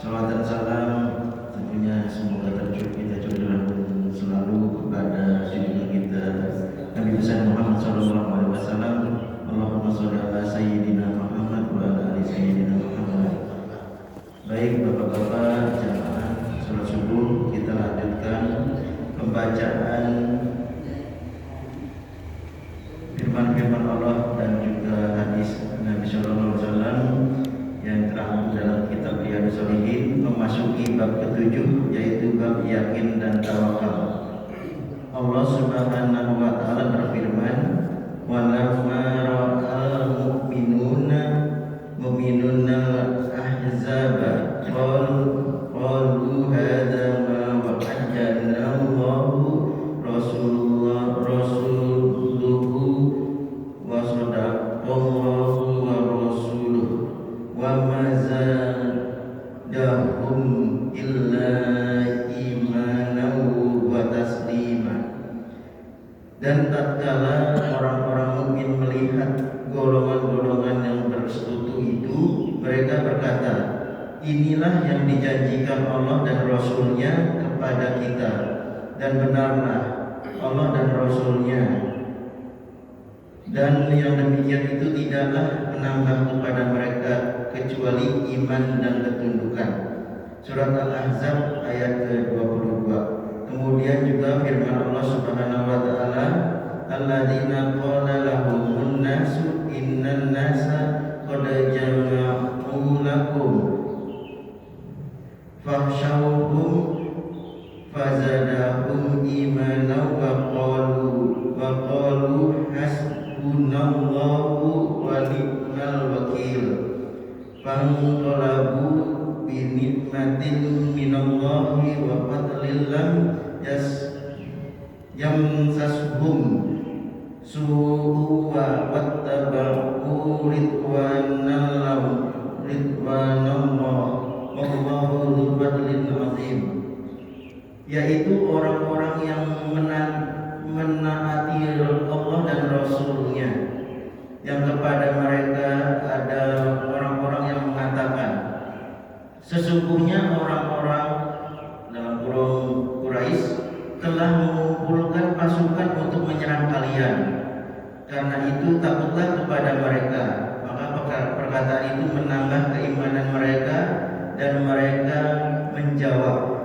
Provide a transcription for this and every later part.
Salawat dan salam tentunya semoga kita curahkan selalu kepada junjungan kita Nabi besar Muhammad sallallahu alaihi wasallam. Allahumma shalli ala sayyidina Muhammad wa ala ali sayyidina Muhammad. Baik Bapak-bapak jamaah salat subuh, kita lanjutkan pembacaan firman-firman Allah dan juga hadis Nabi sallallahu alaihi wasallam yang terangkum dalam kitab Riyadhus Shalihin, memasuki bab ke-7 yaitu bab yakin dan tawakal. Allah Subhanahu wa taala berfirman, "Walamma ra'al mu'minuna al-ahzaba qalu hadza ma wa'adana Allahu rasuluhu wa sadaqallahu wa rasuluhu wa ma zadahum illa imanan wa taslima." Dan tatkala orang-orang mukmin melihat golongan-golongan yang bersekutu itu, mereka berkata, "Inilah yang dijanjikan Allah dan Rasul-Nya kepada kita, dan benarlah Allah dan Rasul-Nya, dan yang demikian itu tidaklah menambah kepada mereka kecuali iman dan ketundukan." Surat Al-Ahzab ayat ke-22. Kemudian juga firman Allah Subhanahu wa taala, "Alladzina qala lahumun nasu innan nasa qad jama'u lakum fakhshawhum fazadahum imanan wa qalu hasbunallahu wa ni'mal wakil fanqalabu bi nikmatin minallahi wa fadlin lam yamsashum su'u wa wattaba'u ridwanallah wallahu dzul fadlin azim, yaitu orang-orang yang menaati Allah dan Rasul-Nya, yang kepada mereka ada orang-orang yang mengatakan, sesungguhnya orang-orang dalam kaum Quraisy telah mengumpulkan pasukan untuk menyerang kalian. Karena itu takutlah kepada mereka. Maka perkataan itu menambah keimanan mereka, dan mereka menjawab,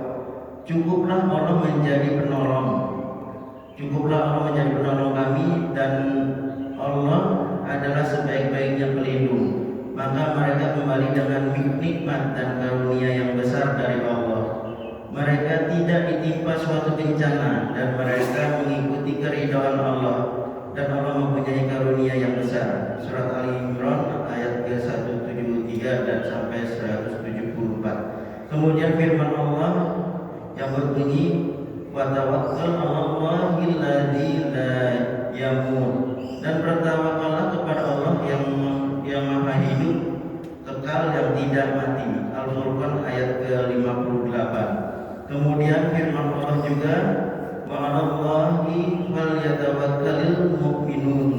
"Cukuplah Allah menjadi penolong. Cukuplah Allah menjadi penolong kami, dan Allah adalah sebaik-baiknya pelindung." Maka mereka kembali dengan nikmat dan karunia yang besar dari Allah. Mereka tidak ditimpa suatu bencana, dan mereka mengikuti keridhaan Allah, dan Allah mempunyai karunia yang besar. Surat Ali Imran ayat ke-173 dan sampai 174. Kemudian firman Allah yang berbunyi, "Wa tawakkal 'alallahil ladzi la yamut." Dan bertawakallah kepada Allah yang maha hidup, kekal, yang tidak mati. Al-Furqan ayat ke-58. Kemudian firman Allah juga, "Wa 'alallahi falyatawakkalul mu'minun."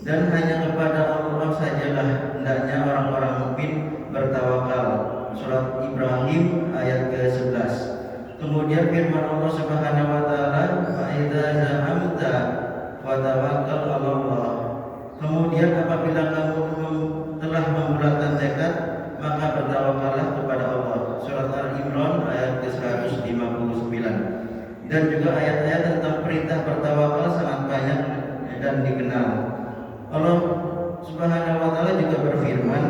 Dan hanya kepada Allah sajalah hendaknya orang-orang mukmin bertawakal. Surat Ibrahim ayat ke-11. Kemudian firman Allah Subhanahu wa taala, "Fa idza za'amta fatawakkal 'alallah." Kemudian apabila kamu telah membulatkan tekad, maka bertawakallah kepada Allah. Surat Al-Imran ayat ke-159. Dan juga ayat-ayat tentang perintah bertawakal sangat banyak dan dikenal. Allah Subhanahu wa taala juga berfirman,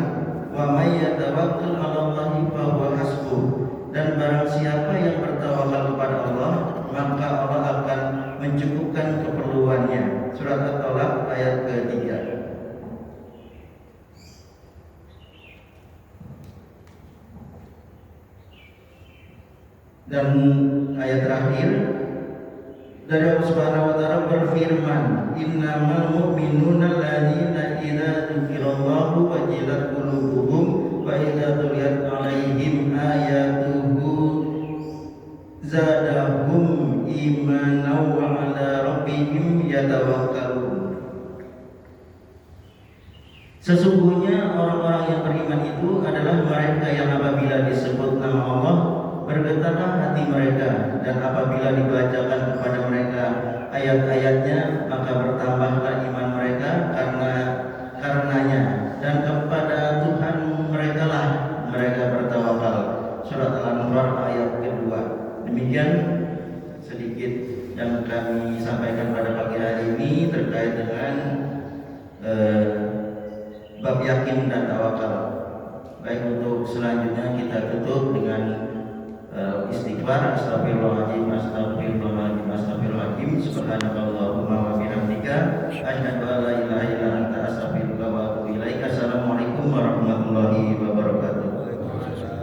"Wa may yatawakkal 'alallahi fahuwa hasbuh." Dan barang siapa yang bertawakal kepada Allah, maka Allah akan mencukupkan keperluannya. Surat At-Talaq ayat ke-3. Dan ayat terakhir dari Allah Subhanahu wa taala berfirman, "Innamal mu'minuna alladzina idza dzukirallahu wajilat qulubuhum wa idza tuliyat 'alaihim ayatuhu zadahum imanan wa 'ala rabbihim yatawakkalun." Sesungguhnya orang-orang yang beriman itu adalah mereka yang apabila disebut nama Allah bergetarlah hati mereka, dan apabila dibacakan kepada mereka ayat-ayatnya maka bertambahlah iman mereka karenanya, dan kepada Tuhan mereka lah mereka bertawakal. Surat Al-Anfal ayat kedua. Demikian sedikit yang kami sampaikan pada pagi hari ini terkait dengan bab yakin dan tawakal. Baik, untuk selanjutnya kita tutup dengan istighfar. Astagfirullahaladzim, astagfirullahaladzim, astagfirullahaladzim. Subhanakallahumma wa bihamdika asyhadu an la ilaha illa anta astaghfiruka wa atubu ilaik. Assalamualaikum warahmatullahi wabarakatuh.